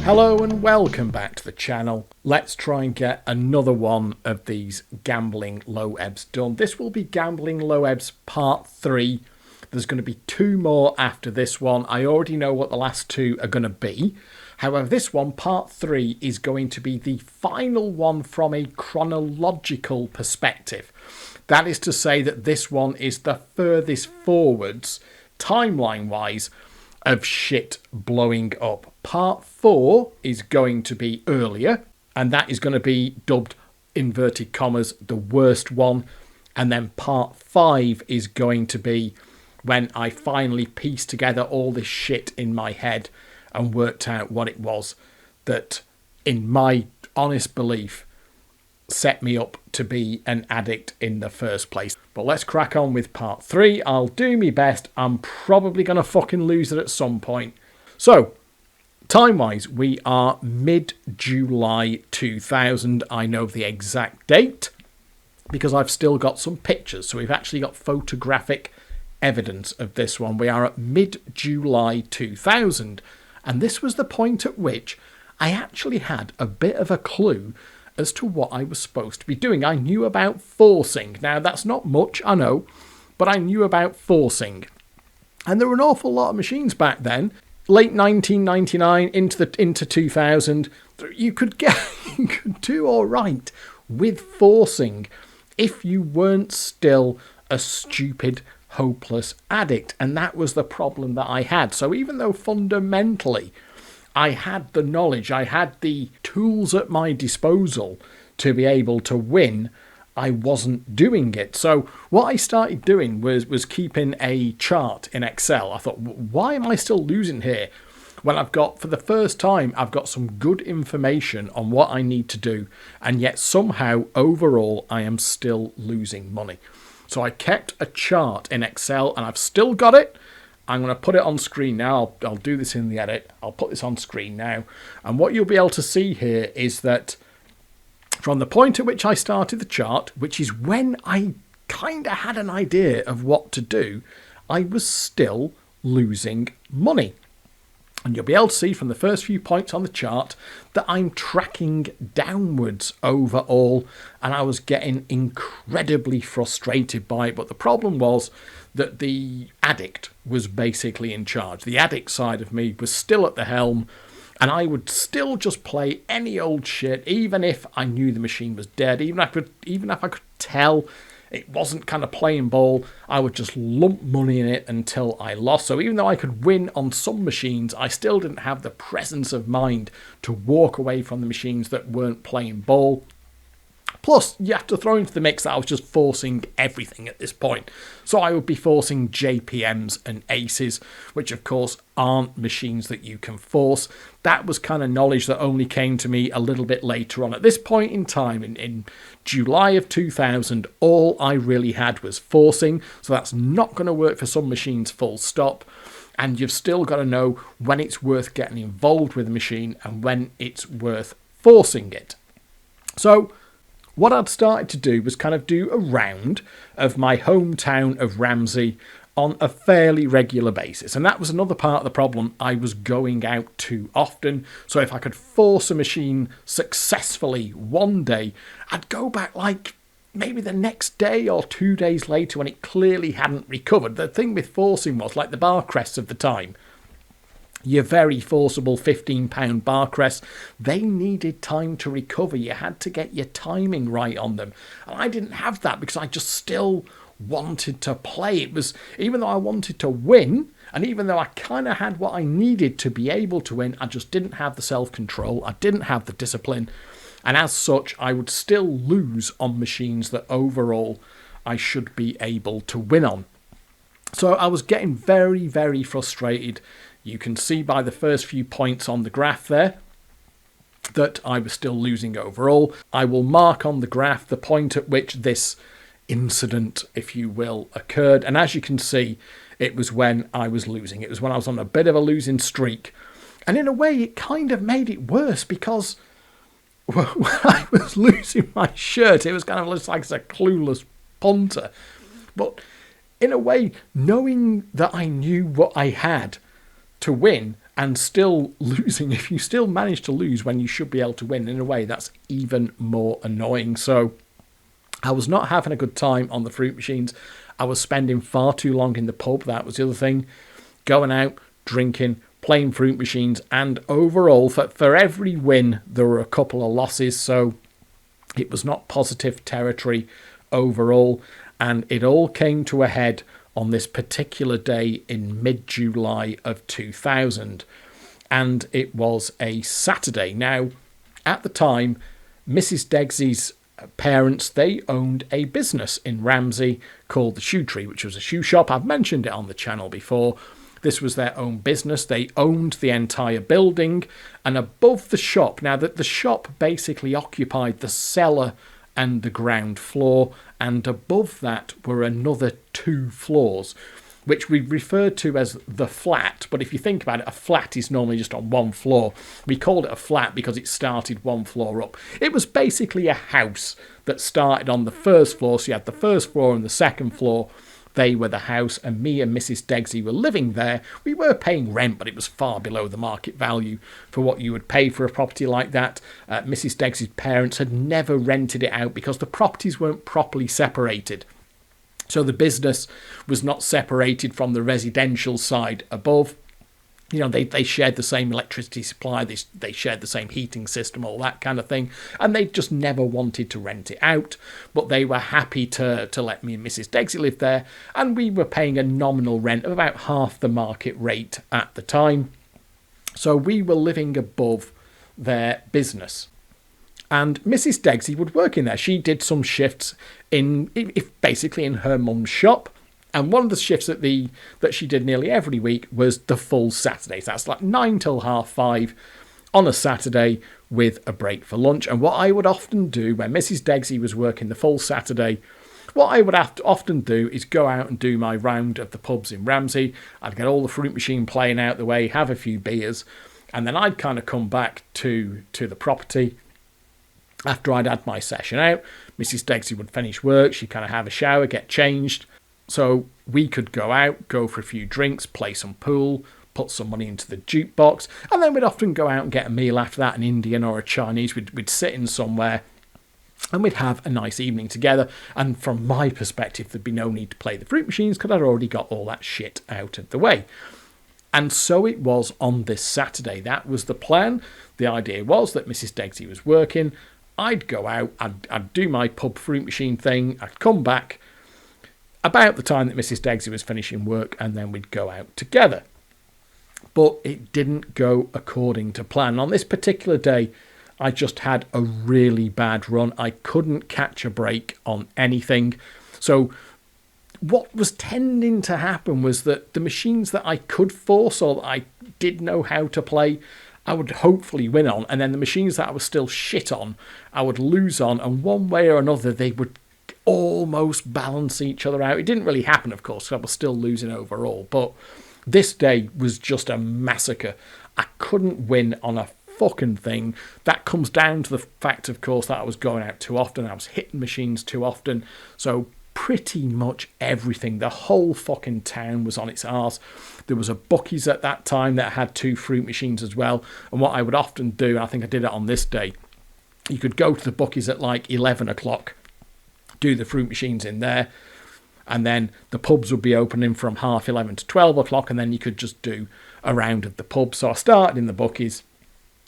Hello and welcome back to the channel. Let's try and get another one of these Gambling Low Ebbs done. This will be Gambling Low Ebbs Part 3. There's going to be 2 more after this one. I already know what the last 2 are going to be. However, this one, Part 3, is going to be the final one from a chronological perspective. That is to say that this one is the furthest forwards, timeline-wise, of shit blowing up. Part 4 is going to be earlier, and that is going to be dubbed, inverted commas, the worst one. And then Part 5 is going to be when I finally pieced together all this shit in my head and worked out what it was that, in my honest belief, set me up to be an addict in the first place. But let's crack on with Part 3. I'll do my best. I'm probably going to fucking lose it at some point. So, time-wise, we are mid-July 2000. I know the exact date because I've still got some pictures. So we've actually got photographic evidence of this one. We are at mid-July 2000. And this was the point at which I actually had a bit of a clue as to what I was supposed to be doing. I knew about forcing. Now, that's not much, I know, but I knew about forcing. And there were an awful lot of machines back then. Late 1999 into 2000, you could do all right with forcing if you weren't still a stupid, hopeless addict. And that was the problem that I had. So even though fundamentally I had the knowledge, I had the tools at my disposal to be able to win, I wasn't doing it. So what I started doing was keeping a chart in Excel. I thought, why am I still losing here? When I've got, for the first time, I've got some good information on what I need to do, and yet somehow, overall, I am still losing money. So I kept a chart in Excel, and I've still got it. I'm going to put it on screen now. I'll do this in the edit. I'll put this on screen now. And what you'll be able to see here is that from the point at which I started the chart, which is when I kind of had an idea of what to do, I was still losing money. And you'll be able to see from the first few points on the chart that I'm tracking downwards overall, and I was getting incredibly frustrated by it. But the problem was that the addict was basically in charge. The addict side of me was still at the helm, and I would still just play any old shit, even if I knew the machine was dead, even if I could tell it wasn't kind of playing ball, I would just lump money in it until I lost. So even though I could win on some machines, I still didn't have the presence of mind to walk away from the machines that weren't playing ball. Plus, you have to throw into the mix that I was just forcing everything at this point. So I would be forcing JPMs and aces, which of course aren't machines that you can force. That was kind of knowledge that only came to me a little bit later on. At this point in time, in July of 2000, all I really had was forcing. So that's not going to work for some machines, full stop. And you've still got to know when it's worth getting involved with a machine and when it's worth forcing it. So what I'd started to do was kind of do a round of my hometown of Ramsey on a fairly regular basis. And that was another part of the problem. I was going out too often. So if I could force a machine successfully one day, I'd go back like maybe the next day or 2 days later when it clearly hadn't recovered. The thing with forcing was, like the bar crests of the time, your very forcible £15 bar crests, they needed time to recover. You had to get your timing right on them. And I didn't have that because I just still wanted to play. It was, even though I wanted to win, and even though I kind of had what I needed to be able to win, I just didn't have the self-control. I didn't have the discipline. And as such, I would still lose on machines that overall I should be able to win on. So I was getting very, very frustrated. You can see by the first few points on the graph there that I was still losing overall. I will mark on the graph the point at which this incident, if you will, occurred. And as you can see, it was when I was losing. It was when I was on a bit of a losing streak. And in a way, it kind of made it worse because when I was losing my shirt, it was kind of just like a clueless punter. But in a way, knowing that I knew what I had to win, and still losing. If you still manage to lose when you should be able to win, in a way, that's even more annoying. So I was not having a good time on the fruit machines. I was spending far too long in the pub. That was the other thing. Going out, drinking, playing fruit machines, and overall, for every win, there were a couple of losses. So it was not positive territory overall. And it all came to a head on this particular day in mid-July of 2000. And it was a Saturday. Now, at the time, Mrs. Degsy's parents, they owned a business in Ramsey called the Shoe Tree, which was a shoe shop. I've mentioned it on the channel before. This was their own business. They owned the entire building, and above the shop, now that the shop basically occupied the cellar and the ground floor, and above that were another 2 floors, which we referred to as the flat. But if you think about it, a flat is normally just on one floor. We called it a flat because it started 1 floor up. It was basically a house that started on the first floor. So you had the first floor and the second floor. They were the house, and me and Mrs. Degsy were living there. We were paying rent, but it was far below the market value for what you would pay for a property like that. Mrs. Degsy's parents had never rented it out because the properties weren't properly separated. So the business was not separated from the residential side above. You know, they shared the same electricity supply, they shared the same heating system, all that kind of thing. And they just never wanted to rent it out. But they were happy to let me and Mrs. Degsy live there. And we were paying a nominal rent of about half the market rate at the time. So we were living above their business. And Mrs. Degsy would work in there. She did some shifts basically in her mum's shop. And one of the shifts that she did nearly every week was the full Saturday. So that's like 9 till 5:30 on a Saturday with a break for lunch. And what I would often do when Mrs. Degsy was working the full Saturday, what I would have to often do is go out and do my round of the pubs in Ramsey. I'd get all the fruit machine playing out the way, have a few beers, and then I'd kind of come back to the property. After I'd had my session out, Mrs. Degsy would finish work. She'd kind of have a shower, get changed. So we could go out, go for a few drinks, play some pool, put some money into the jukebox, and then we'd often go out and get a meal after that, an Indian or a Chinese. We'd sit in somewhere and we'd have a nice evening together. And from my perspective, there'd be no need to play the fruit machines because I'd already got all that shit out of the way. And so it was on this Saturday. That was the plan. The idea was that Mrs. Degsy was working. I'd go out, I'd do my pub fruit machine thing, I'd come back about the time that Mrs. Degsy was finishing work, and then we'd go out together. But it didn't go according to plan. On this particular day, I just had a really bad run. I couldn't catch a break on anything. So what was tending to happen was that the machines that I could force or that I did know how to play, I would hopefully win on, and then the machines that I was still shit on, I would lose on, and one way or another they would almost balance each other out. It didn't really happen, of course, because I was still losing overall, but this day was just a massacre. I couldn't win on a fucking thing. That comes down to the fact, of course, that I was going out too often, I was hitting machines too often, so pretty much everything, the whole fucking town was on its arse. There was a Bucky's at that time that had 2 fruit machines as well, and what I would often do, and I think I did it on this day, you could go to the Bucky's at like 11 o'clock, do the fruit machines in there, and then the pubs would be opening from 11:30 to 12 o'clock, and then you could just do a round of the pub. So I started in the Bucky's,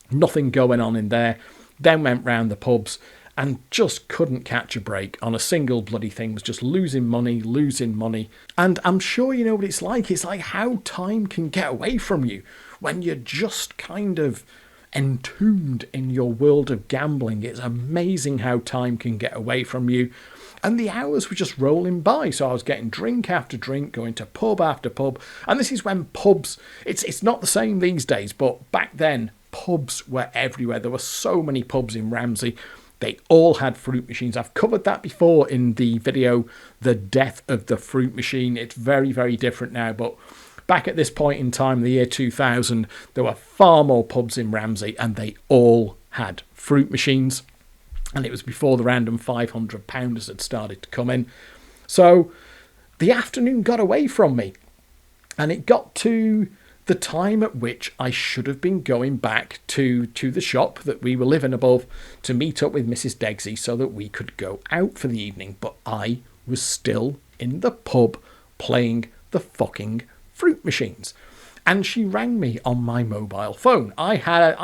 nothing going on in there, then went round the pubs, and just couldn't catch a break on a single bloody thing. Was just losing money. And I'm sure you know what it's like. It's like how time can get away from you when you're just kind of entombed in your world of gambling. It's amazing how time can get away from you. And the hours were just rolling by. So I was getting drink after drink, going to pub after pub. And this is when pubs, it's not the same these days, but back then, pubs were everywhere. There were so many pubs in Ramsey. They all had fruit machines. I've covered that before in the video, The Death of the Fruit Machine. It's very, very different now, but back at this point in time, the year 2000, there were far more pubs in Ramsey, and they all had fruit machines. And it was before the random £500 had started to come in. So the afternoon got away from me, and it got to the time at which I should have been going back to the shop that we were living above to meet up with Mrs. Degsy so that we could go out for the evening. But I was still in the pub playing the fucking fruit machines. And she rang me on my mobile phone. I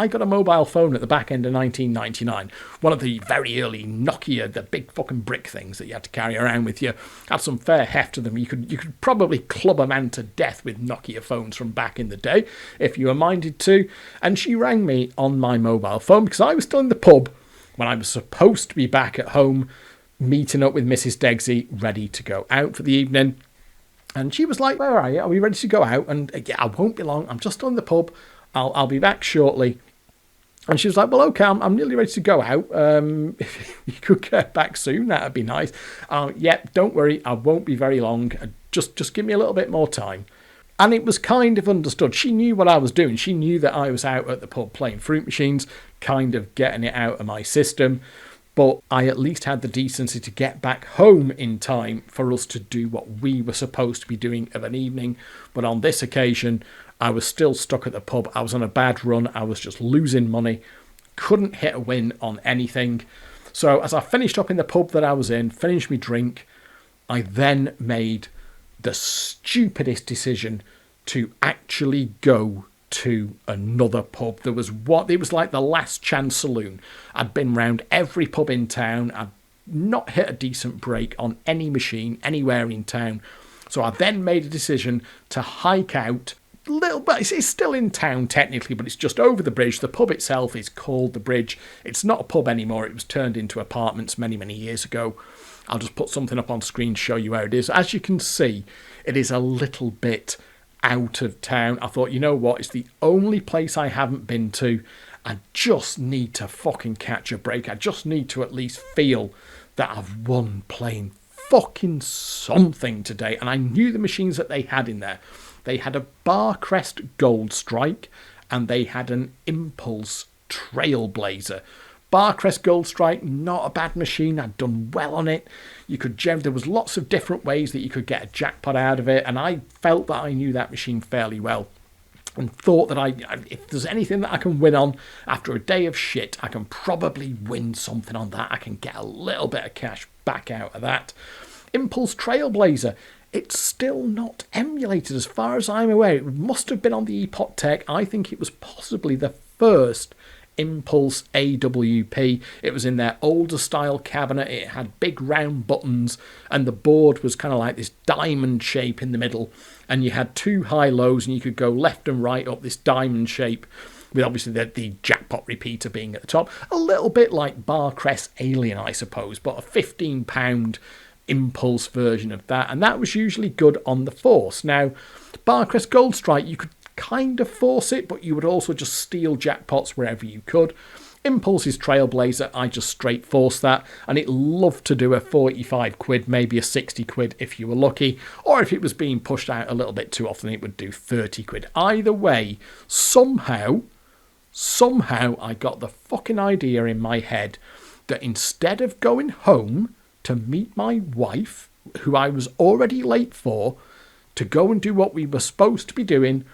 got a mobile phone at the back end of 1999. One of the very early Nokia, the big fucking brick things that you had to carry around with you. Had some fair heft to them. You could probably club a man to death with Nokia phones from back in the day, if you were minded to. And she rang me on my mobile phone because I was still in the pub when I was supposed to be back at home, meeting up with Mrs. Degsy, ready to go out for the evening. And she was like, where are you? Are we ready to go out? And yeah, I won't be long. I'm just on the pub. I'll be back shortly. And she was like, well, okay, I'm nearly ready to go out. If you could get back soon, that'd be nice. Yeah, don't worry. I won't be very long. Just give me a little bit more time. And it was kind of understood. She knew what I was doing. She knew that I was out at the pub playing fruit machines, kind of getting it out of my system. But I at least had the decency to get back home in time for us to do what we were supposed to be doing of an evening. But on this occasion, I was still stuck at the pub. I was on a bad run. I was just losing money. Couldn't hit a win on anything. So as I finished up in the pub that I was in, finished my drink, I then made the stupidest decision to actually go to another pub. It was like the last chance saloon. I'd been round every pub in town. I'd not hit a decent break on any machine anywhere in town. So I then made a decision to hike out a little bit. It's still in town technically, but it's just over the bridge. The pub itself is called the Bridge. It's not a pub anymore. It was turned into apartments many, many years ago. I'll just put something up on screen to show you where it is. As you can see, it is a little bit out of town. I thought, you know what, it's the only place I haven't been to. I just need to fucking catch a break. I just need to at least feel that I've won playing fucking something today. And I knew the machines that they had in there. They had a Barcrest Gold Strike and they had an Impulse Trailblazer. Barcrest Gold Strike, not a bad machine. I'd done well on it. There was lots of different ways that you could get a jackpot out of it, and I felt that I knew that machine fairly well, and thought that if there's anything that I can win on after a day of shit, I can probably win something on that. I can get a little bit of cash back out of that. Impulse Trailblazer, it's still not emulated as far as I'm aware. It must have been on the Epoch Tech. I think it was possibly the first Impulse AWP. It was in their older style cabinet. It had big round buttons and the board was kind of like this diamond shape in the middle, and you had two high lows and you could go left and right up this diamond shape, with obviously the jackpot repeater being at the top. A little bit like Barcrest Alien, I suppose, but a £15 Impulse version of that, and that was usually good on the force. Now, Barcrest Gold Strike, you could kind of force it, but you would also just steal jackpots wherever you could. Impulse's Trailblazer, I just straight forced that, and it loved to do a 45 quid, maybe a 60 quid if you were lucky, or if it was being pushed out a little bit too often, it would do 30 quid. Either way, somehow I got the fucking idea in my head that instead of going home to meet my wife, who I was already late for, to go and do what we were supposed to be doing,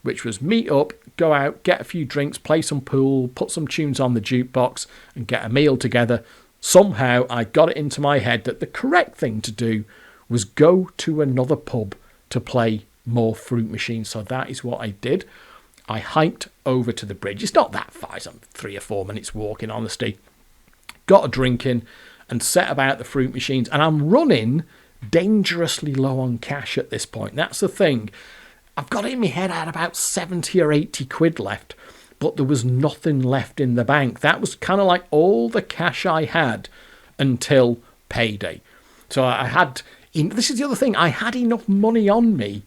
which was meet up, go out, get a few drinks, play some pool, put some tunes on the jukebox and get a meal together. Somehow I got it into my head that the correct thing to do was go to another pub to play more fruit machines. So that is what I did. I hiked over to the bridge. It's not that far, it's 3 or 4 minutes walk in honesty. Got a drink in and set about the fruit machines, and I'm running dangerously low on cash at this point. That's the thing. I've got it in my head I had about 70 or 80 quid left, but there was nothing left in the bank. That was kind of like all the cash I had until payday. So this is the other thing, I had enough money on me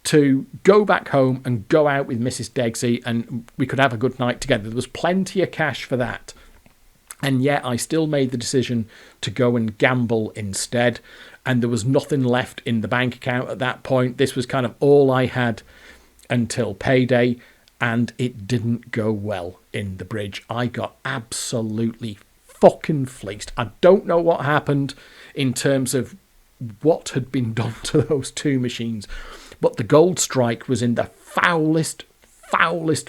to go back home and go out with Mrs. Degsy and we could have a good night together. There was plenty of cash for that. And yet I still made the decision to go and gamble instead. And there was nothing left in the bank account at that point. This was kind of all I had until payday. And it didn't go well in the bridge. I got absolutely fucking fleeced. I don't know what happened in terms of what had been done to those two machines. But the gold strike was in the foulest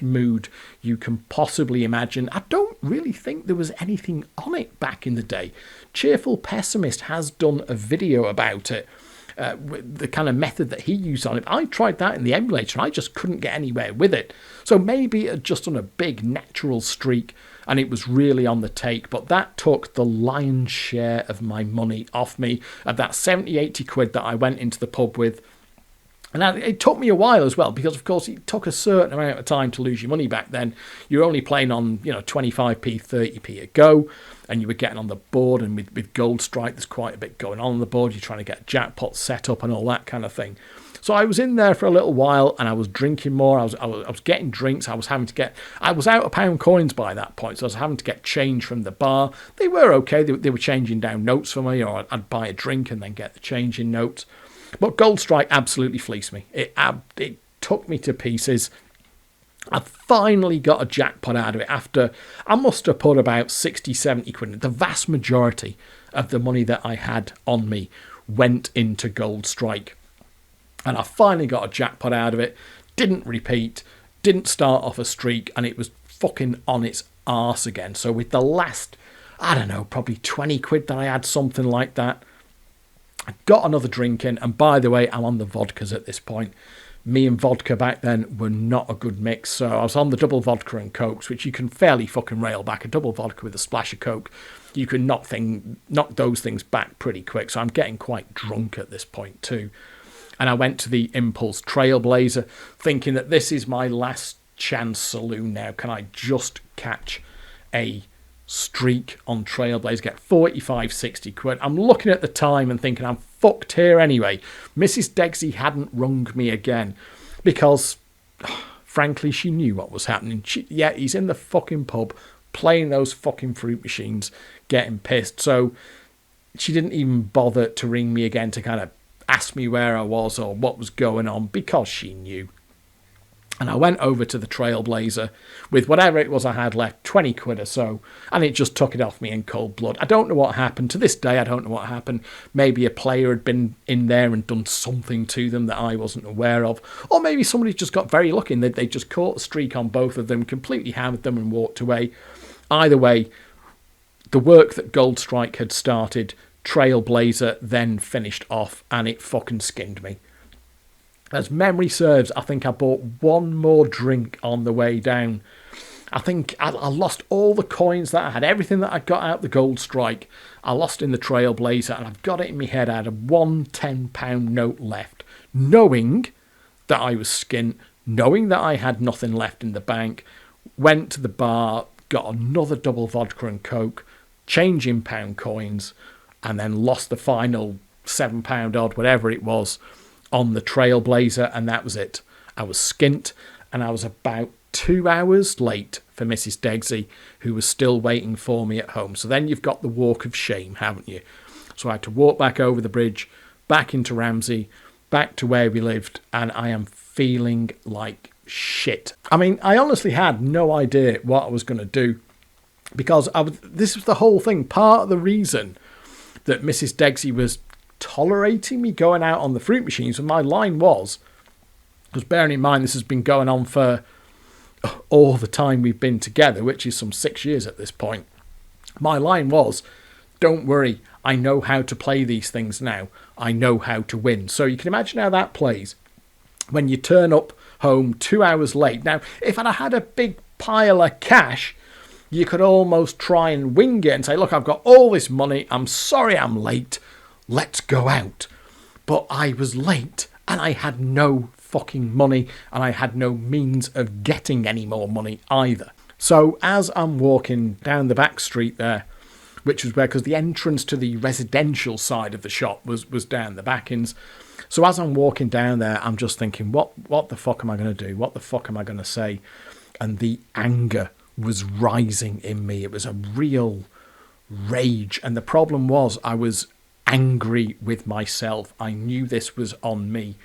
mood you can possibly imagine. I don't really think there was anything on it back in the day. Cheerful Pessimist has done a video about it, the kind of method that he used on it. I tried that in the emulator and I just couldn't get anywhere with it. So maybe it had just done a big natural streak and it was really on the take, but that took the lion's share of my money off me, of that 70-80 quid that I went into the pub with. And it took me a while as well, because of course it took a certain amount of time to lose your money back then. You're only playing on 25p, 30p a go, and you were getting on the board, and with Gold Strike there's quite a bit going on the board. You're trying to get jackpots set up and all that kind of thing. So I was in there for a little while and I was drinking more. I was getting drinks. I was out of pound coins by that point, so I was having to get change from the bar. They were okay. They were changing down notes for me, or I'd buy a drink and then get the change in notes. But Gold Strike absolutely fleeced me. It took me to pieces. I finally got a jackpot out of it after I must have put about 60, 70 quid. The vast majority of the money that I had on me went into Gold Strike. And I finally got a jackpot out of it. Didn't repeat. Didn't start off a streak. And it was fucking on its arse again. So with the last, I don't know, probably 20 quid that I had, something like that, I got another drink in. And by the way, I'm on the vodkas at this point. Me and vodka back then were not a good mix. So I was on the double vodka and cokes, which you can fairly fucking rail back. A double vodka with a splash of coke, you can knock those things back pretty quick. So I'm getting quite drunk at this point too. And I went to the Impulse Trailblazer thinking that this is my last chance saloon now. Can I just catch a streak on Trailblazer, get 45, 60 quid? I'm looking at the time and thinking I'm fucked here anyway. Mrs. Degsy hadn't rung me again because, frankly, she knew what was happening. He's in the fucking pub playing those fucking fruit machines, getting pissed. So she didn't even bother to ring me again to kind of ask me where I was or what was going on, because she knew. And I went over to the Trailblazer with whatever it was I had left, 20 quid or so, and it just took it off me in cold blood. I don't know what happened. To this day, I don't know what happened. Maybe a player had been in there and done something to them that I wasn't aware of. Or maybe somebody just got very lucky and they just caught a streak on both of them, completely hammered them and walked away. Either way, the work that Gold Strike had started, Trailblazer then finished off, and it fucking skinned me. As memory serves, I think I bought one more drink on the way down. I think I lost all the coins that I had. Everything that I got out the Gold Strike, I lost in the Trailblazer, and I've got it in my head. I had one £10 note left, knowing that I was skint, knowing that I had nothing left in the bank. Went to the bar, got another double vodka and coke, change in pound coins, and then lost the final £7 odd, whatever it was, on the Trailblazer, and that was it. I was skint, and I was about 2 hours late for Mrs. Degsy, who was still waiting for me at home. So then you've got the walk of shame, haven't you? So I had to walk back over the bridge, back into Ramsey, back to where we lived, and I am feeling like shit. I mean, I honestly had no idea what I was going to do, because this was the whole thing. Part of the reason that Mrs. Degsy was tolerating me going out on the fruit machines, and my line was, because bearing in mind this has been going on for all the time we've been together, which is some 6 years at this point, my line was, don't worry, I know how to play these things now. I know how to win. So you can imagine how that plays when you turn up home 2 hours late. Now, if I'd had a big pile of cash, you could almost try and wing it and say, look, I've got all this money. I'm sorry I'm late. Let's go out. But I was late and I had no fucking money, and I had no means of getting any more money either. So as I'm walking down the back street there, which was where, because the entrance to the residential side of the shop was down the backings. So as I'm walking down there, I'm just thinking, what the fuck am I going to do? What the fuck am I going to say? And the anger was rising in me. It was a real rage. And the problem was, I was angry with myself. I knew this was on me.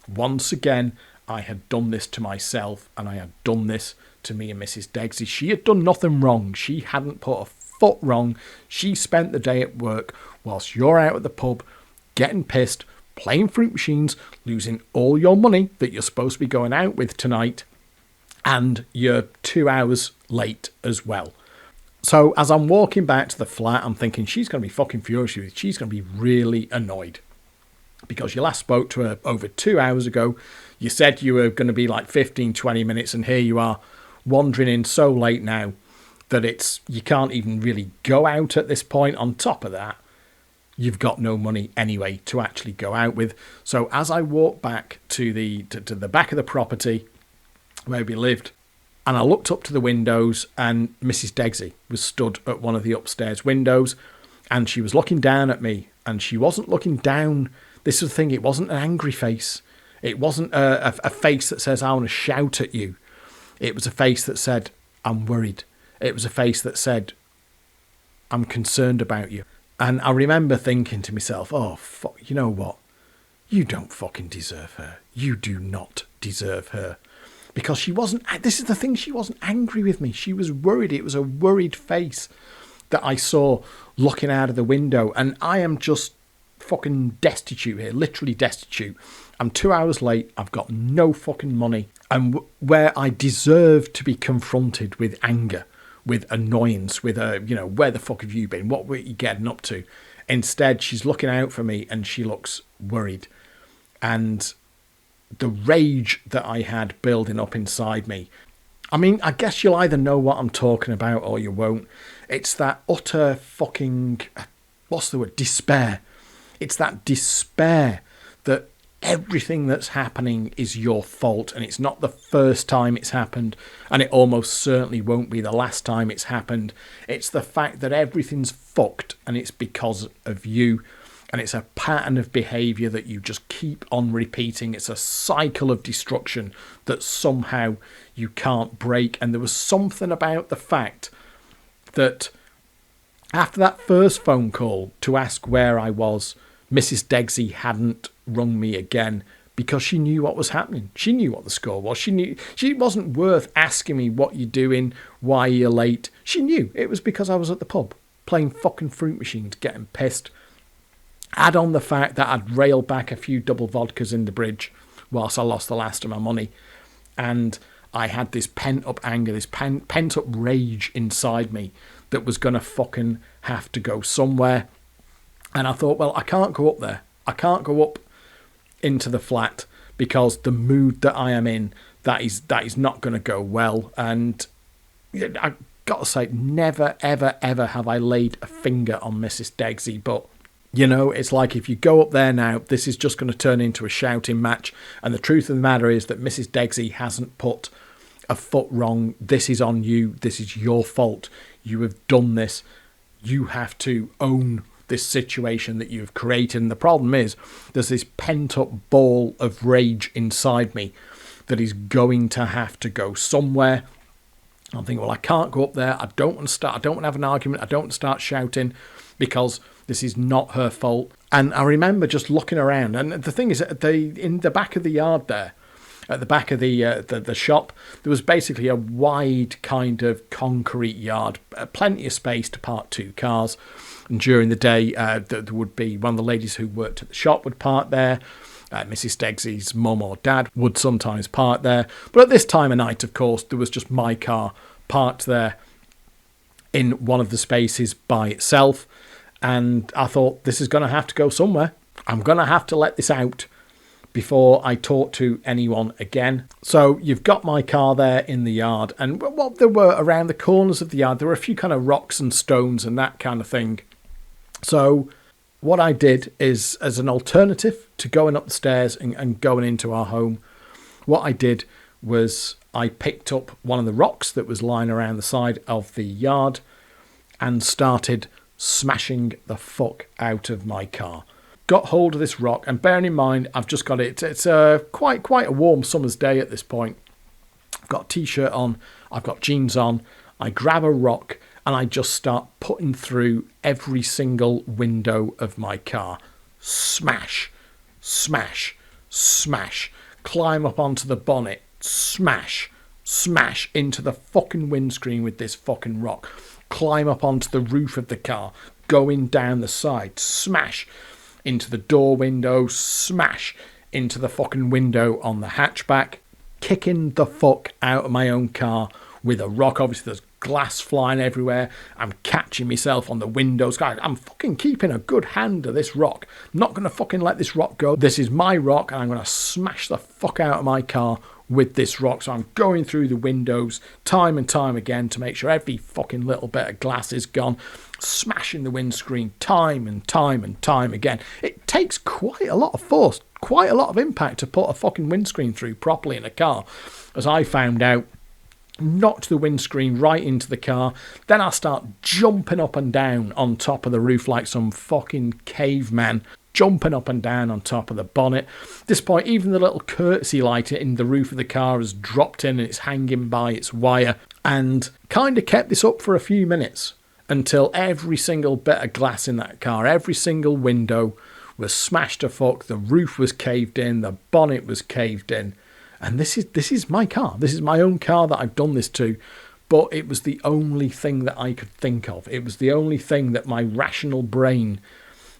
Once again, I had done this to myself, and I had done this to me and Mrs. Degsy. She had done nothing wrong. She hadn't put a foot wrong. She spent the day at work whilst you're out at the pub getting pissed, playing fruit machines, losing all your money that you're supposed to be going out with tonight, and you're 2 hours late as well. So as I'm walking back to the flat, I'm thinking she's going to be fucking furious with me. She's going to be really annoyed because you last spoke to her over 2 hours ago. You said you were going to be like 15, 20 minutes, and here you are wandering in so late now that you can't even really go out at this point. On top of that, you've got no money anyway to actually go out with. So as I walk back to the back of the property where we lived, and I looked up to the windows, and Mrs. Degsy was stood at one of the upstairs windows, and she was looking down at me, and she wasn't looking down. This was the thing. It wasn't an angry face. It wasn't a face that says, I want to shout at you. It was a face that said, I'm worried. It was a face that said, I'm concerned about you. And I remember thinking to myself, oh, fuck, you know what? You don't fucking deserve her. You do not deserve her. Because she wasn't, this is the thing, she wasn't angry with me. She was worried. It was a worried face that I saw looking out of the window. And I am just fucking destitute here, literally destitute. I'm 2 hours late. I've got no fucking money. And where I deserve to be confronted with anger, with annoyance, with where the fuck have you been? What were you getting up to? Instead, she's looking out for me and she looks worried. And the rage that I had building up inside me, I mean, I guess you'll either know what I'm talking about or you won't. It's that utter fucking, what's the word? Despair. It's that despair that everything that's happening is your fault, and it's not the first time it's happened, and it almost certainly won't be the last time it's happened. It's the fact that everything's fucked and it's because of you. And it's a pattern of behaviour that you just keep on repeating. It's a cycle of destruction that somehow you can't break. And there was something about the fact that after that first phone call to ask where I was, Mrs. Degsy hadn't rung me again because she knew what was happening. She knew what the score was. She knew it wasn't worth asking me what you're doing, why you're late. She knew it was because I was at the pub playing fucking fruit machines, getting pissed. Add on the fact that I'd railed back a few double vodkas in the bridge whilst I lost the last of my money. And I had this pent-up anger, this pent-up rage inside me that was going to fucking have to go somewhere. And I thought, well, I can't go up there. I can't go up into the flat because the mood that I am in, that is not going to go well. And I got to say, never, ever, ever have I laid a finger on Mrs. Degsy, but you know, it's like if you go up there now, this is just going to turn into a shouting match. And the truth of the matter is that Mrs. Degsy hasn't put a foot wrong. This is on you. This is your fault. You have done this. You have to own this situation that you've created. And the problem is there's this pent-up ball of rage inside me that is going to have to go somewhere. I'm thinking, well, I can't go up there. I don't want to have an argument. I don't want to start shouting because this is not her fault. And I remember just looking around, and the thing is, in the back of the yard there, at the back of the shop, there was basically a wide kind of concrete yard, plenty of space to park two cars. And during the day, there would be one of the ladies who worked at the shop would park there. Mrs. Degsy's mum or dad would sometimes park there. But at this time of night, of course, there was just my car parked there in one of the spaces by itself. And I thought, this is going to have to go somewhere. I'm going to have to let this out before I talk to anyone again. So you've got my car there in the yard. And what there were around the corners of the yard, there were a few kind of rocks and stones and that kind of thing. So what I did is, as an alternative to going up the stairs and going into our home, what I did was I picked up one of the rocks that was lying around the side of the yard and started smashing the fuck out of my car. Got hold of this rock, and bearing in mind, I've just got it. It's quite a warm summer's day at this point. I've got a t-shirt on. I've got jeans on. I grab a rock and I just start putting through every single window of my car. Smash, smash, smash. Climb up onto the bonnet. Smash, smash into the fucking windscreen with this fucking rock. Climb up onto the roof of the car, going down the side, smash. into the door window, smash into the fucking window on the hatchback, kicking the fuck out of my own car with a rock. Obviously, there's glass flying everywhere. I'm catching myself on the windows. Guys, I'm fucking keeping a good hand of this rock. I'm not going to fucking let this rock go. This is my rock, and I'm going to smash the fuck out of my car with this rock. So I'm going through the windows time and time again to make sure every fucking little bit of glass is gone. Smashing the windscreen time and time and time again. It takes quite a lot of force, quite a lot of impact to put a fucking windscreen through properly in a car. As I found out, knocked the windscreen right into the car. Then I start jumping up and down on top of the roof like some fucking caveman, jumping up and down on top of the bonnet. At this point, even the little courtesy light in the roof of the car has dropped in and it's hanging by its wire, and kind of kept this up for a few minutes until every single bit of glass in that car, every single window was smashed to fuck, the roof was caved in, the bonnet was caved in. And this is my car. This is my own car that I've done this to. But it was the only thing that I could think of. It was the only thing that my rational brain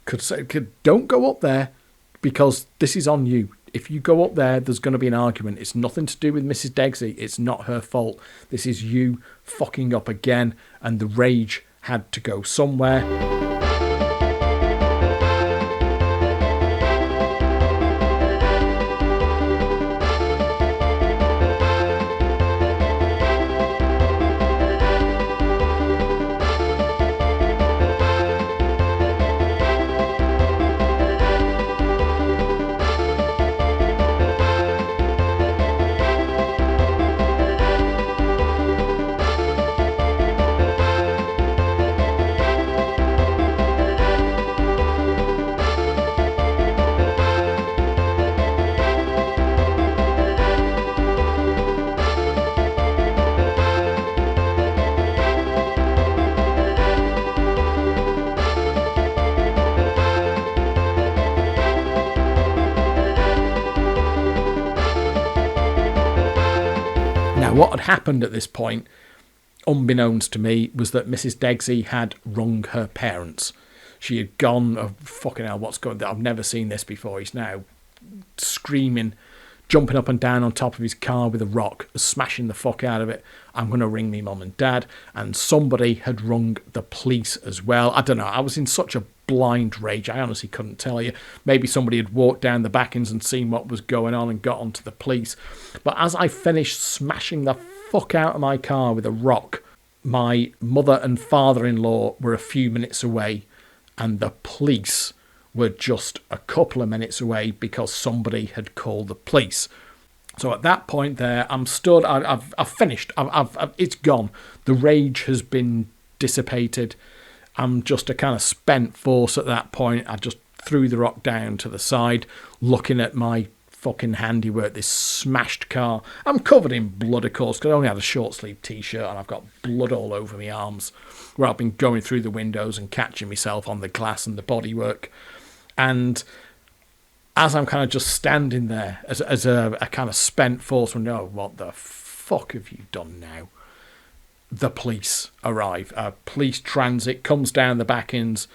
could say, don't go up there because this is on you. If you go up there, there's going to be an argument. It's nothing to do with Mrs. Degsy. It's not her fault. This is you fucking up again. And the rage had to go somewhere. What had happened at this point, unbeknownst to me, was that Mrs. Degsy had rung her parents. She had gone, oh, fucking hell, what's going on? I've never seen this before. He's now screaming, jumping up and down on top of his car with a rock, smashing the fuck out of it. I'm going to ring me mum and dad. And somebody had rung the police as well. I don't know. I was in such a blind rage. I honestly couldn't tell you. Maybe somebody had walked down the back ends and seen what was going on and got onto the police. But as I finished smashing the fuck out of my car with a rock, my mother and father-in-law were a few minutes away, and the police were just a couple of minutes away because somebody had called the police. So at that point there, I'm stood, I've finished, it's gone. The rage has been dissipated. I'm just a kind of spent force at that point. I just threw the rock down to the side, looking at my fucking handiwork, this smashed car. I'm covered in blood, of course, because I only had a short sleeve t-shirt and I've got blood all over my arms where I've been going through the windows and catching myself on the glass and the bodywork. And as I'm kind of just standing there as a kind of spent force, well, no, what the fuck have you done now? The police arrive. Police transit comes down the back ends,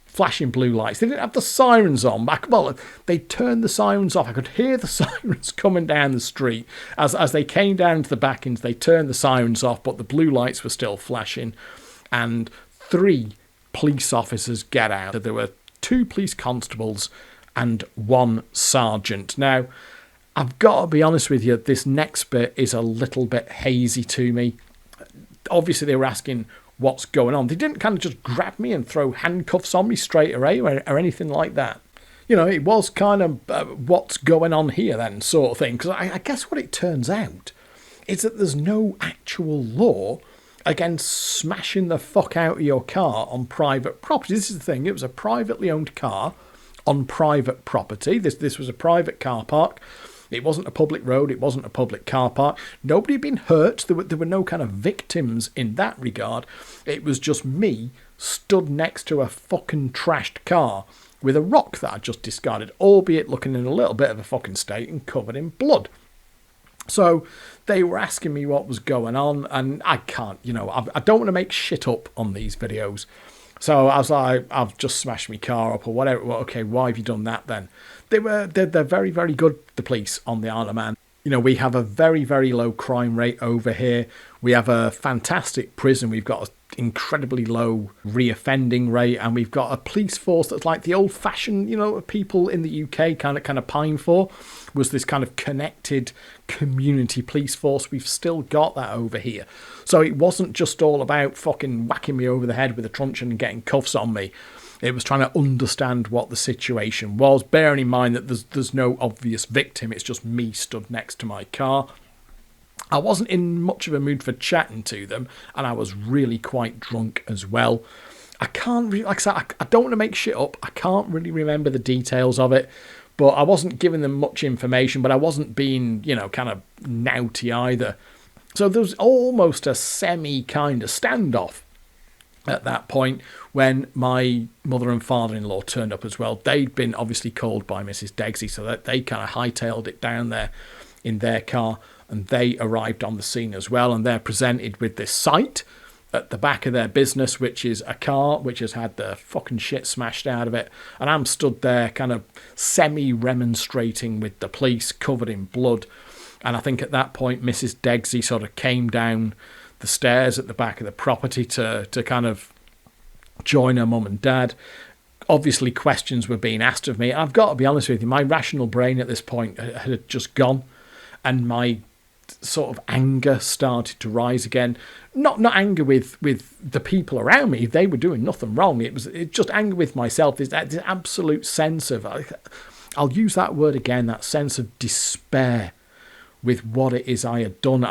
flashing blue lights. They didn't have the sirens on. Well, they turned the sirens off. I could hear the sirens coming down the street. As they came down to the back ends, they turned the sirens off, but the blue lights were still flashing. And 3 police officers get out. There were 2 police constables and 1 sergeant. Now, I've got to be honest with you, this next bit is a little bit hazy to me. Obviously, they were asking what's going on. They didn't kind of just grab me and throw handcuffs on me straight away or anything like that. You know, it was kind of what's going on here then sort of thing. Because I guess what it turns out is that there's no actual law against smashing the fuck out of your car on private property. This is the thing. It was a privately owned car on private property. This was a private car park. It wasn't a public road. It wasn't a public car park. Nobody had been hurt. There were no kind of victims in that regard. It was just me stood next to a fucking trashed car with a rock that I just discarded, albeit looking in a little bit of a fucking state and covered in blood. So they were asking me what was going on, and I can't, I don't want to make shit up on these videos. So I was like, I've just smashed my car up or whatever. Well, okay, why have you done that then? They're very, very good, the police on the Isle of Man. You know, we have a very, very low crime rate over here. We have a fantastic prison. We've got an incredibly low reoffending rate, and we've got a police force that's like the old-fashioned, you know, people in the UK kind of pine for, was this kind of connected community police force. We've still got that over here. So it wasn't just all about fucking whacking me over the head with a truncheon and getting cuffs on me. It was trying to understand what the situation was, bearing in mind that there's no obvious victim. It's just me stood next to my car. I wasn't in much of a mood for chatting to them, and I was really quite drunk as well. I can't really, like I said, I don't want to make shit up. I can't really remember the details of it, but I wasn't giving them much information, but I wasn't being, you know, kind of naughty either. So there was almost a semi kind of standoff at that point when my mother and father-in-law turned up as well. They'd been obviously called by Mrs. Degsy, so that they kind of hightailed it down there in their car, and they arrived on the scene as well, and they're presented with this sight at the back of their business, which is a car which has had the fucking shit smashed out of it, and I'm stood there kind of semi-remonstrating with the police covered in blood. And I think at that point Mrs. Degsy sort of came down the stairs at the back of the property to kind of join her mum and dad. Obviously questions were being asked of me. I've got to be honest with you, my rational brain at this point had just gone, and my sort of anger started to rise again. Not anger with the people around me. They were doing nothing wrong. It just anger with myself. This absolute sense of, I'll use that word again, that sense of despair with what it is I had done.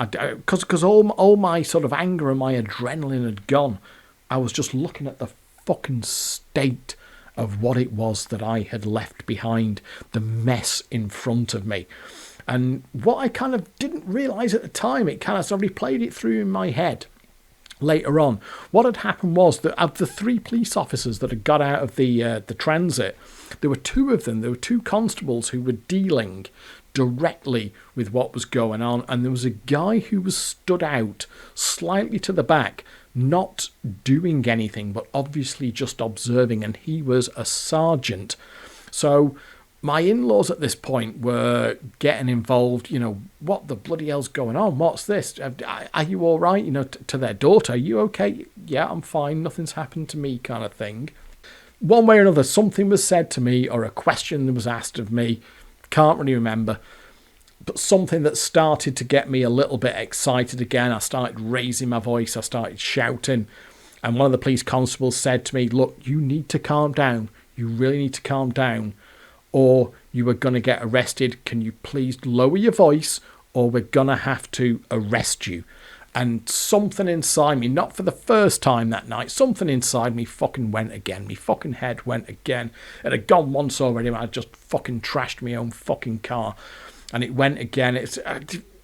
Because all my sort of anger and my adrenaline had gone. I was just looking at the fucking state of what it was that I had left behind, the mess in front of me. And what I kind of didn't realise at the time, it kind of sort of replayed it through in my head later on. What had happened was that of the 3 police officers that had got out of the transit, there were 2 of them. There were 2 constables who were dealing directly with what was going on, and there was a guy who was stood out slightly to the back, not doing anything, but obviously just observing, and he was a sergeant. So my in-laws at this point were getting involved. You know, what the bloody hell's going on? What's this? Are you all right? You know, to their daughter, are you okay? Yeah, I'm fine. Nothing's happened to me, kind of thing. One way or another, something was said to me, or a question was asked of me. Can't really remember. But something that started to get me a little bit excited again. I started raising my voice. I started shouting. And one of the police constables said to me, look, you need to calm down. You really need to calm down, or you are going to get arrested. Can you please lower your voice, or we're going to have to arrest you? And something inside me, not for the first time that night, something inside me fucking went again. Me fucking head went again. It had gone once already, but I just fucking trashed my own fucking car. And it went again. It's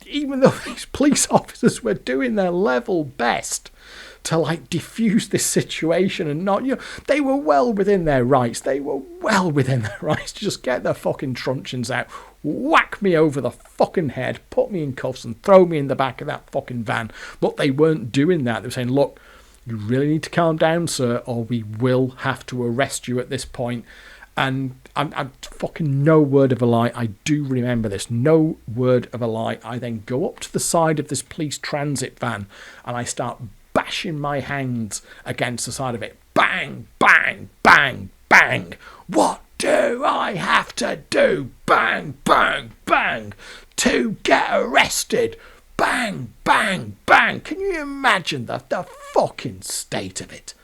even though these police officers were doing their level best to like diffuse this situation and not, you know, they were well within their rights. They were well within their rights to just get their fucking truncheons out, whack me over the fucking head, put me in cuffs and throw me in the back of that fucking van. But they weren't doing that. They were saying, look, you really need to calm down, sir, or we will have to arrest you at this point. And I'm fucking no word of a lie. I do remember this. No word of a lie. I then go up to the side of this police transit van and I start bashing my hands against the side of it. Bang, bang, bang, bang. What do I have to do? Bang, bang, bang. To get arrested. Bang, bang, bang. Can you imagine the fucking state of it?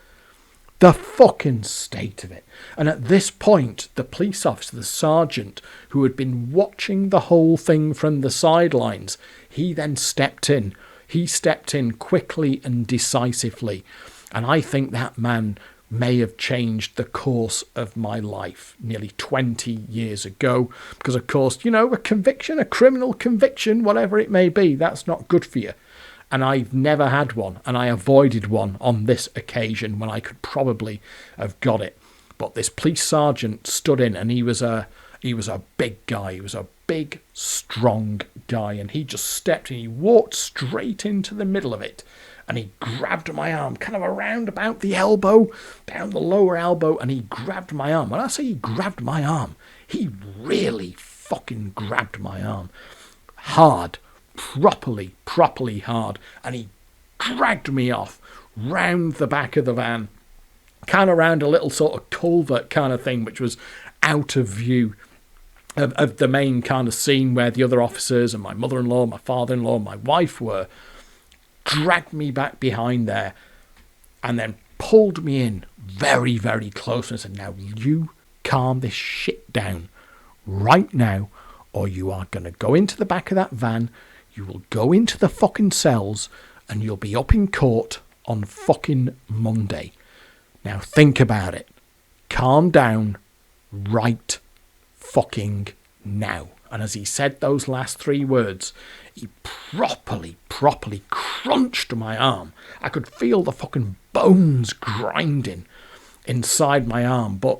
The fucking state of it. And at this point, the police officer, the sergeant, who had been watching the whole thing from the sidelines, he then stepped in. He stepped in quickly and decisively. And I think that man may have changed the course of my life nearly 20 years ago. Because, of course, you know, a conviction, a criminal conviction, whatever it may be, that's not good for you. And I've never had one, and I avoided one on this occasion when I could probably have got it. But this police sergeant stood in, and he was a big guy. He was a big, strong guy, and he just stepped in. He walked straight into the middle of it, and he grabbed my arm, kind of around about the elbow, down the lower elbow, and he grabbed my arm. When I say he grabbed my arm, he really fucking grabbed my arm. Hard, properly hard, and he dragged me off round the back of the van, kind of round a little sort of culvert kind of thing, which was out of view of the main kind of scene where the other officers and my mother-in-law, my father-in-law, my wife were. Dragged me back behind there and then pulled me in very, very close and said, now you calm this shit down right now, or you are going to go into the back of that van, you will go into the fucking cells, and you'll be up in court on fucking Monday. Now think about it. Calm down right fucking now. And as he said those last three words, he properly crunched my arm. I could feel the fucking bones grinding inside my arm. But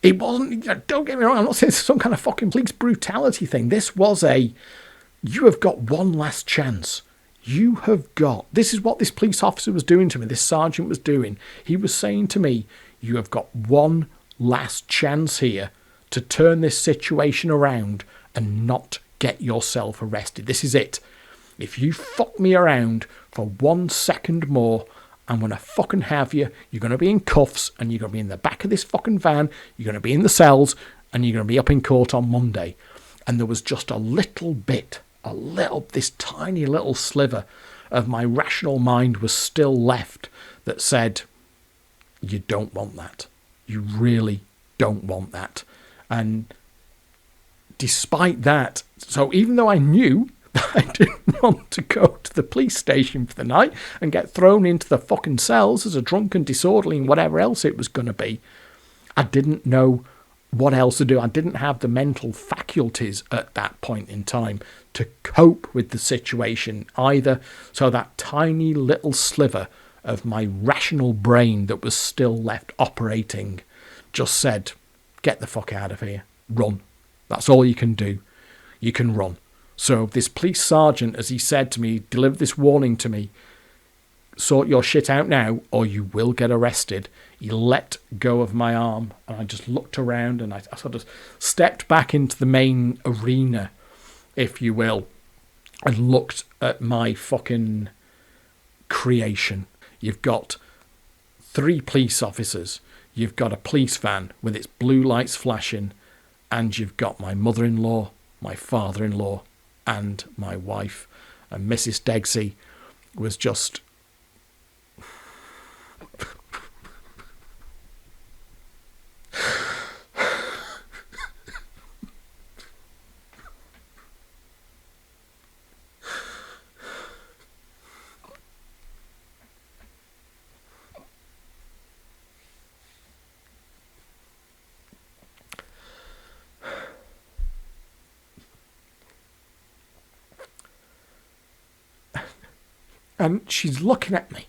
it wasn't, don't get me wrong, I'm not saying it's some kind of fucking police brutality thing. This was you have got one last chance. You have got, this is what this police officer was doing to me, this sergeant was doing. He was saying to me, you have got one last chance here to turn this situation around and not get yourself arrested. This is it. If you fuck me around for 1 second more, I'm going to fucking have you. You're going to be in cuffs, and you're going to be in the back of this fucking van. You're going to be in the cells, and you're going to be up in court on Monday. And there was just a little bit, this tiny little sliver of my rational mind was still left that said, you don't want that. You really don't want that. And despite that, so even though I knew that I didn't want to go to the police station for the night and get thrown into the fucking cells as a drunken disorderly and whatever else it was going to be, I didn't know what else to do. I didn't have the mental faculties at that point in time to cope with the situation either. So that tiny little sliver of my rational brain that was still left operating just said, get the fuck out of here. Run. That's all you can do. You can run. So this police sergeant, as he said to me, delivered this warning to me, sort your shit out now or you will get arrested. He let go of my arm and I just looked around and I sort of stepped back into the main arena, if you will, and looked at my fucking creation. You've got 3 police officers. You've got a police van with its blue lights flashing, and you've got my mother-in-law, my father-in-law, and my wife. And Mrs. Degsy was just... And she's looking at me.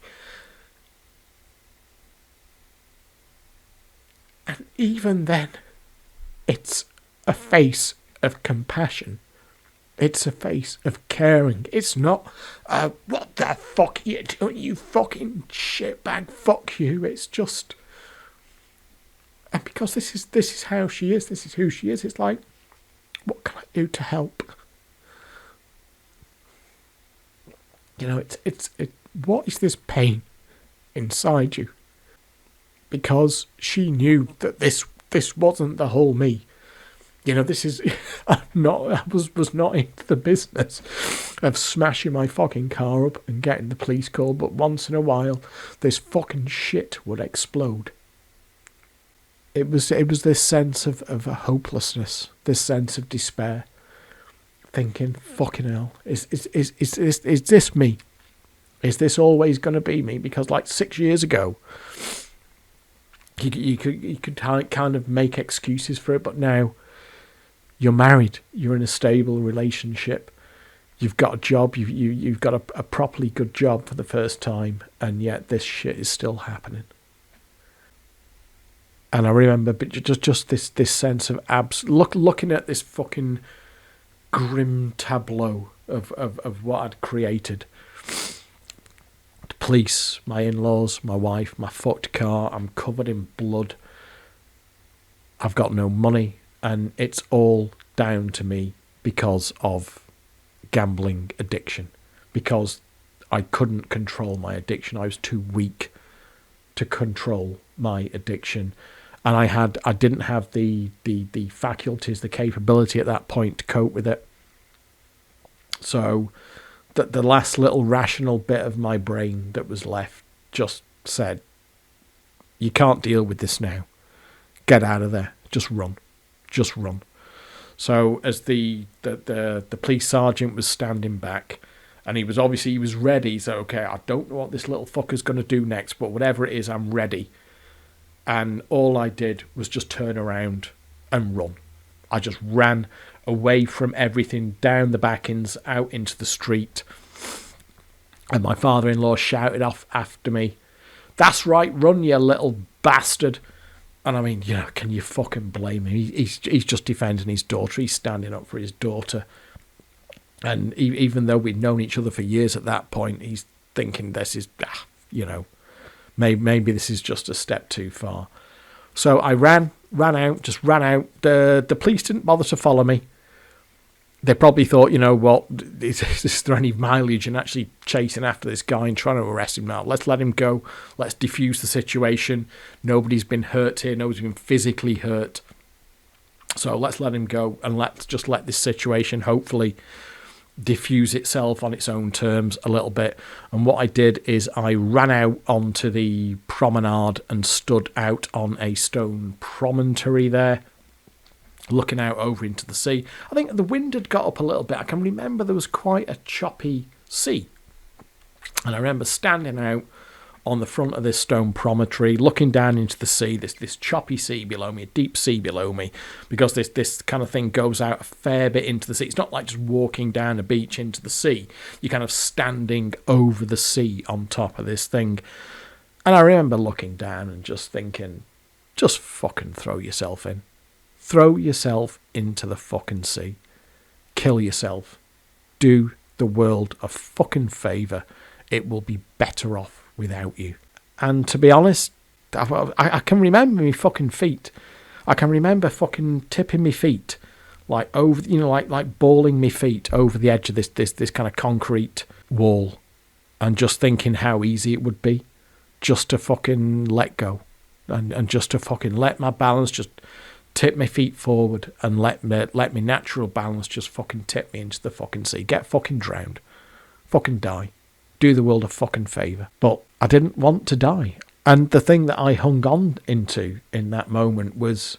And even then, it's a face of compassion. It's a face of caring. It's not, what the fuck are you doing, you fucking shitbag, fuck you. It's just, and because this is how she is, this is who she is, it's like, what can I do to help? You know, it's what is this pain inside you? Because she knew that this wasn't the whole me. You know, this is I was not into the business of smashing my fucking car up and getting the police call, but once in a while this fucking shit would explode. It was this sense of a hopelessness, this sense of despair. Thinking, fucking hell, is this me? Is this always going to be me? Because like 6 years ago, you could kind of make excuses for it, but now you're married, you're in a stable relationship, you've got a job, you've got a properly good job for the first time, and yet this shit is still happening. And I remember just this sense of looking at this fucking grim tableau of what I'd created. police, my in-laws, my wife, my fucked car. I'm covered in blood. I've got no money, and it's all down to me because of gambling addiction, because I couldn't control my addiction. I was too weak to control my addiction, and I didn't have the faculties, the capability at that point to cope with it. So the last little rational bit of my brain that was left just said, you can't deal with this now. Get out of there. Just run. Just run. So as the police sergeant was standing back, and he was ready. So, okay, I don't know what this little fucker's going to do next, but whatever it is, I'm ready. And all I did was just turn around and run. I just ran away from everything, down the backings, out into the street. And my father-in-law shouted off after me, "That's right, run, you little bastard." And I mean, can you fucking blame him? He's just defending his daughter. He's standing up for his daughter. And even though we'd known each other for years at that point, he's thinking this is, maybe this is just a step too far. So I ran out. The police didn't bother to follow me. They probably thought, is there any mileage in actually chasing after this guy and trying to arrest him now? Let's let him go. Let's defuse the situation. Nobody's been hurt here. Nobody's been physically hurt. So let's let him go, and let's just let this situation hopefully diffuse itself on its own terms a little bit. And what I did is I ran out onto the promenade and stood out on a stone promontory there, looking out over into the sea. I think the wind had got up a little bit. I can remember there was quite a choppy sea. And I remember standing out on the front of this stone promontory, looking down into the sea, this choppy sea below me, a deep sea below me, because this kind of thing goes out a fair bit into the sea. It's not like just walking down a beach into the sea. You're kind of standing over the sea on top of this thing. And I remember looking down and just thinking, just fucking throw yourself in. Throw yourself into the fucking sea. Kill yourself. Do the world a fucking favour. It will be better off without you. And to be honest, I can remember my fucking feet. I can remember fucking tipping my feet, like over, like balling my feet over the edge of this kind of concrete wall, and just thinking how easy it would be just to fucking let go, and just to fucking let my balance just tip my feet forward, and let me natural balance just fucking tip me into the fucking sea. Get fucking drowned. Fucking die. Do the world a fucking favour. But I didn't want to die. And the thing that I hung on into in that moment was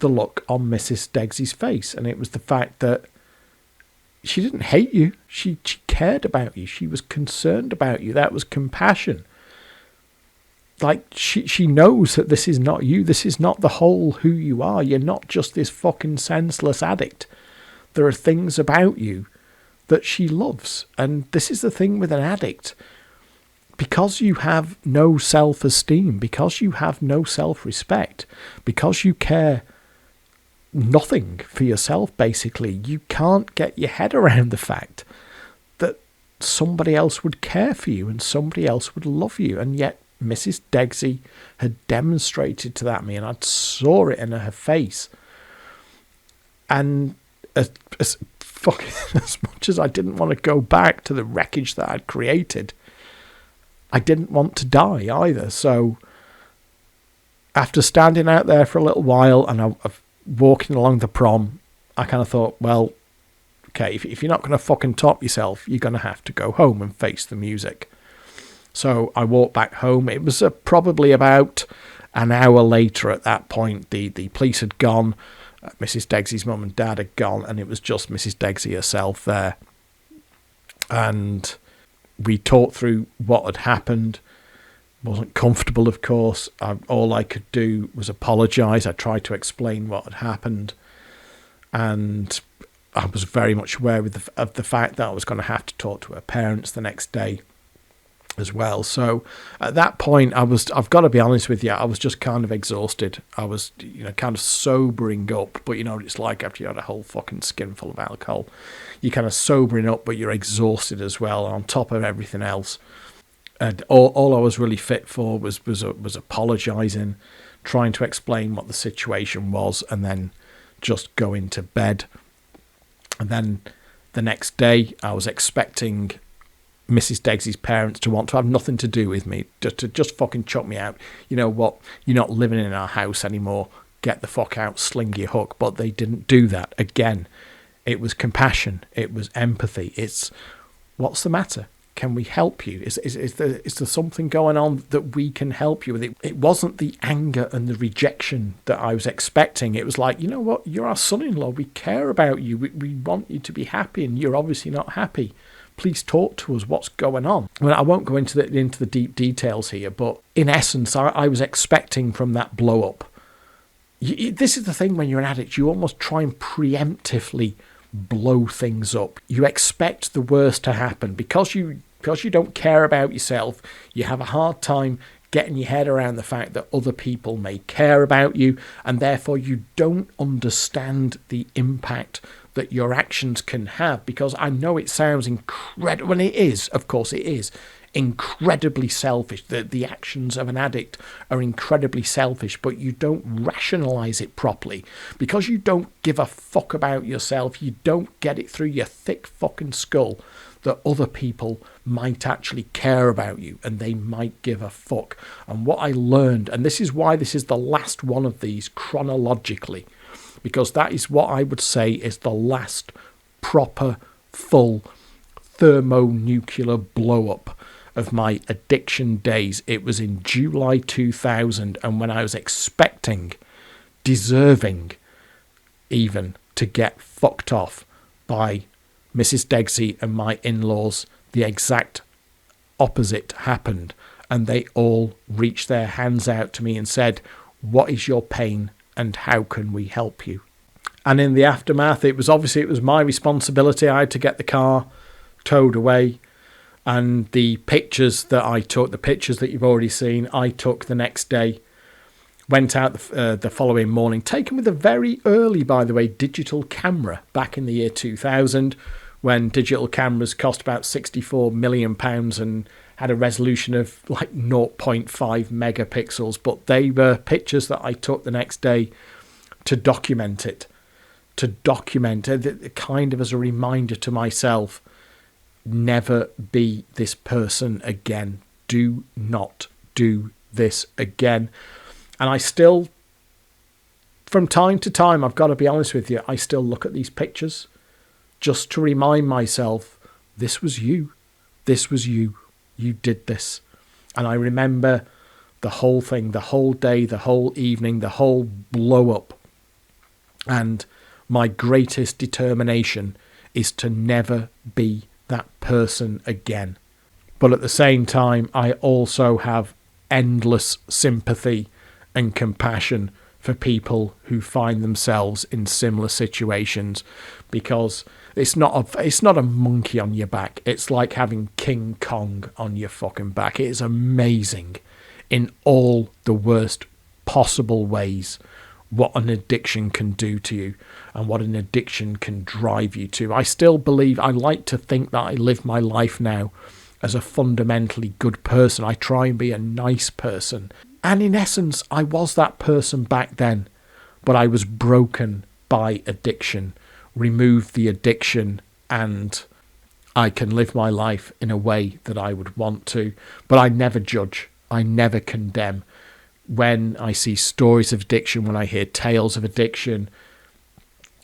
the look on Mrs. Degsy's face. And it was the fact that she didn't hate you. She cared about you. She was concerned about you. That was compassion. Like, she knows that this is not you. This is not the whole who you are. You're not just this fucking senseless addict. There are things about you that she loves. And this is the thing with an addict. Because you have no self-esteem, because you have no self-respect, because you care nothing for yourself, basically, you can't get your head around the fact that somebody else would care for you and somebody else would love you. And yet Mrs. Degsy had demonstrated to that me, and I saw it in her face. And as much as I didn't want to go back to the wreckage that I'd created, I didn't want to die either. So after standing out there for a little while and I walking along the prom, I kind of thought, well, okay, if you're not going to fucking top yourself, you're going to have to go home and face the music. So I walked back home. It was probably about an hour later at that point. The police had gone. Mrs. Degsy's mum and dad had gone, and it was just Mrs. Degsy herself there. And we talked through what had happened. Wasn't comfortable, of course. All I could do was apologise. I tried to explain what had happened. And I was very much aware of the fact that I was going to have to talk to her parents the next day as well. So at that point, I've got to be honest with you, I was just kind of exhausted. I was, kind of sobering up, but it's like after you had a whole fucking skinful of alcohol, you're kind of sobering up, but you're exhausted as well on top of everything else. And all I was really fit for was apologising, trying to explain what the situation was, and then just going to bed. And then the next day, I was expecting Mrs. Degsy's parents to want to have nothing to do with me, just fucking chuck me out. You know what? You're not living in our house anymore. Get the fuck out, sling your hook. But they didn't do that. Again, it was compassion. It was empathy. It's, what's the matter? Can we help you? Is there something going on that we can help you with? It wasn't the anger and the rejection that I was expecting. It was like, you know what? You're our son-in-law. We care about you. We want you to be happy, and you're obviously not happy. Please talk to us. What's going on? Well, I won't go into the deep details here, but in essence, I was expecting from that blow up. This is the thing when you're an addict, you almost try and preemptively blow things up. You expect the worst to happen because you don't care about yourself. You have a hard time getting your head around the fact that other people may care about you, and therefore you don't understand the impact that your actions can have. Because I know it sounds incredible, and it is, of course it is, incredibly selfish. The actions of an addict are incredibly selfish, but you don't rationalize it properly because you don't give a fuck about yourself. You don't get it through your thick fucking skull that other people might actually care about you and they might give a fuck. And what I learned, and this is why this is the last one of these chronologically, because that is what I would say is the last proper full thermonuclear blow up of my addiction days. It was in July 2000, and when I was expecting, deserving even, to get fucked off by Mrs. Degsy and my in-laws, the exact opposite happened, and they all reached their hands out to me and said, what is your pain and how can we help you? And in the aftermath, it was my responsibility. I had to get the car towed away, and the pictures that I took, the pictures that you've already seen, I took the next day, went out the following morning, taken with a very early, by the way, digital camera back in the year 2000, when digital cameras cost about £64 million and had a resolution of like 0.5 megapixels. But they were pictures that I took the next day to document it, kind of as a reminder to myself, never be this person again. Do not do this again. And I still, from time to time, I've got to be honest with you, I still look at these pictures just to remind myself, this was you. This was you. You did this. And I remember the whole thing, the whole day, the whole evening, the whole blow up. And my greatest determination is to never be that person again. But at the same time, I also have endless sympathy and compassion for people who find themselves in similar situations, because it's not a monkey on your back. It's like having King Kong on your fucking back. It is amazing in all the worst possible ways what an addiction can do to you and what an addiction can drive you to. I still believe, I like to think that I live my life now as a fundamentally good person. I try and be a nice person. And in essence, I was that person back then, but I was broken by addiction. Remove the addiction and I can live my life in a way that I would want to. But I never judge. I never condemn. When I see stories of addiction, when I hear tales of addiction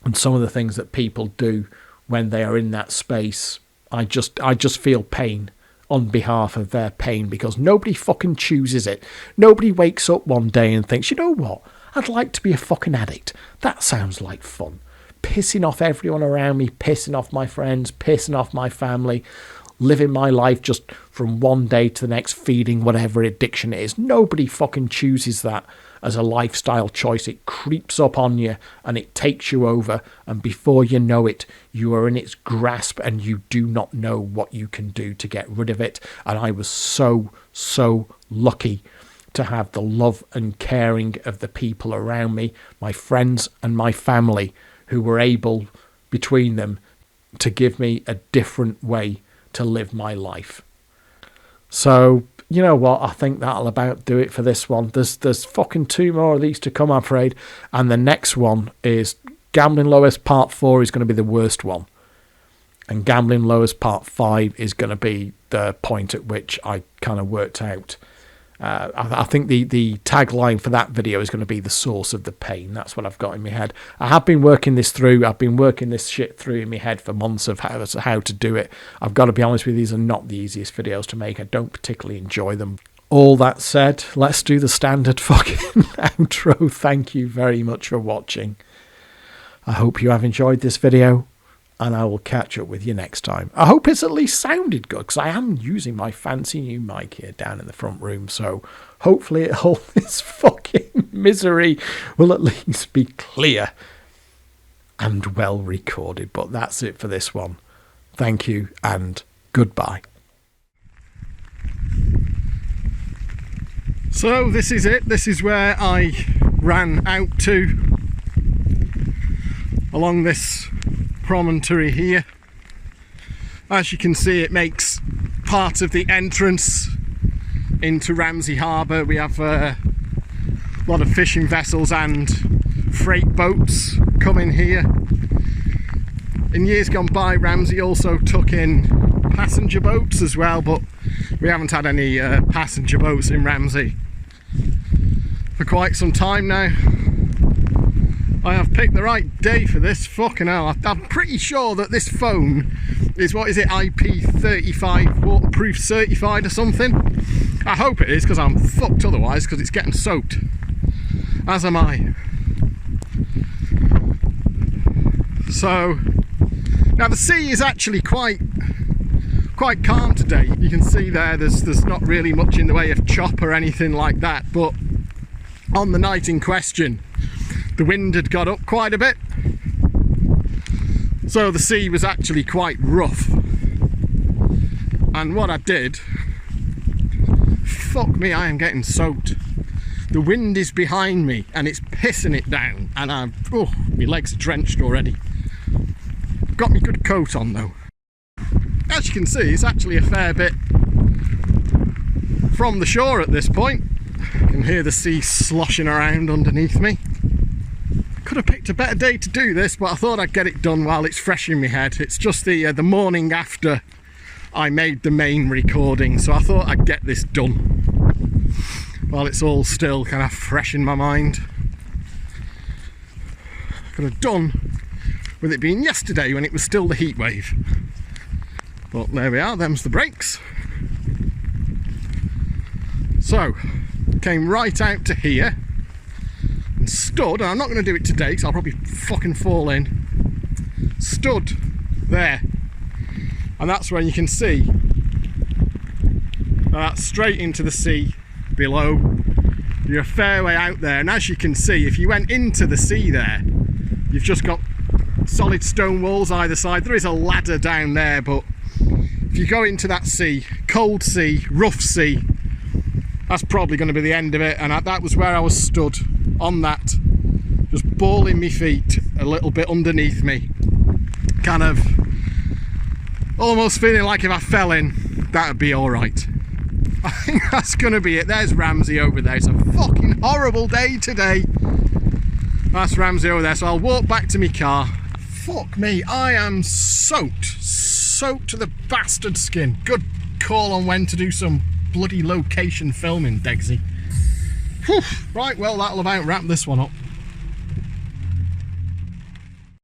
and some of the things that people do when they are in that space, I just feel pain on behalf of their pain, because nobody fucking chooses it. Nobody wakes up one day and thinks, you know what, I'd like to be a fucking addict. That sounds like fun. Pissing off everyone around me, pissing off my friends, pissing off my family, living my life just from one day to the next, feeding whatever addiction it is. Nobody fucking chooses that as a lifestyle choice. It creeps up on you and it takes you over, and before you know it, you are in its grasp and you do not know what you can do to get rid of it. And I was so lucky to have the love and caring of the people around me, my friends and my family, who were able, between them, to give me a different way to live my life. So, you know what? I think that'll about do it for this one. There's fucking 2 more of these to come, I'm afraid. And the next one is Gambling Low Ebbs Part 4 is going to be the worst one. And Gambling Low Ebbs Part 5 is going to be the point at which I kind of worked out. I think the tagline for that video is going to be the source of the pain. That's what I've got in my head. I have been working this through. I've been working this shit through in my head for months of how to do it. I've got to be honest with you, these are not the easiest videos to make. I don't particularly enjoy them. All that said, let's do the standard fucking outro. Thank you very much for watching. I hope you have enjoyed this video, and I will catch up with you next time. I hope it's at least sounded good, because I am using my fancy new mic here down in the front room, so hopefully all this fucking misery will at least be clear and well recorded. But that's it for this one. Thank you, and goodbye. So this is it. This is where I ran out to, along this promontory here. As you can see, it makes part of the entrance into Ramsey Harbour. We have a lot of fishing vessels and freight boats coming here. In years gone by, Ramsey also took in passenger boats as well, but we haven't had any passenger boats in Ramsey for quite some time now. I have picked the right day for this. Fucking hell, I'm pretty sure that this phone is, what is it, IP35 waterproof certified or something. I hope it is, because I'm fucked otherwise, because it's getting soaked, as am I. So now the sea is actually quite calm today. You can see there's not really much in the way of chop or anything like that, but on the night in question the wind had got up quite a bit, so the sea was actually quite rough. And what I did, fuck me, I am getting soaked. The wind is behind me and it's pissing it down, and my legs are drenched already. Got my good coat on though. As you can see, it's actually a fair bit from the shore at this point. I can hear the sea sloshing around underneath me. Could have picked a better day to do this, but I thought I'd get it done while it's fresh in my head. It's just the morning after I made the main recording, so I thought I'd get this done while it's all still kind of fresh in my mind. Could have done with it being yesterday when it was still the heat wave. But there we are, them's the breaks. So, came right out to here and stood, and I'm not going to do it today because I'll probably fucking fall in. Stood there, and that's when you can see that's straight into the sea below. You're a fair way out there, and as you can see, if you went into the sea there, you've just got solid stone walls either side. There is a ladder down there, but if you go into that sea, cold sea, rough sea, that's probably going to be the end of it. And that was where I was stood on that, just balling my feet a little bit underneath me, kind of almost feeling like if I fell in, that'd be all right. I think that's going to be it. There's Ramsey over there. It's a fucking horrible day today. That's Ramsey over there, so I'll walk back to my car. Fuck me, I am soaked to the bastard skin. Good call on when to do some bloody location filming, Degsy. Whew. Right, well, that'll about wrap this one up.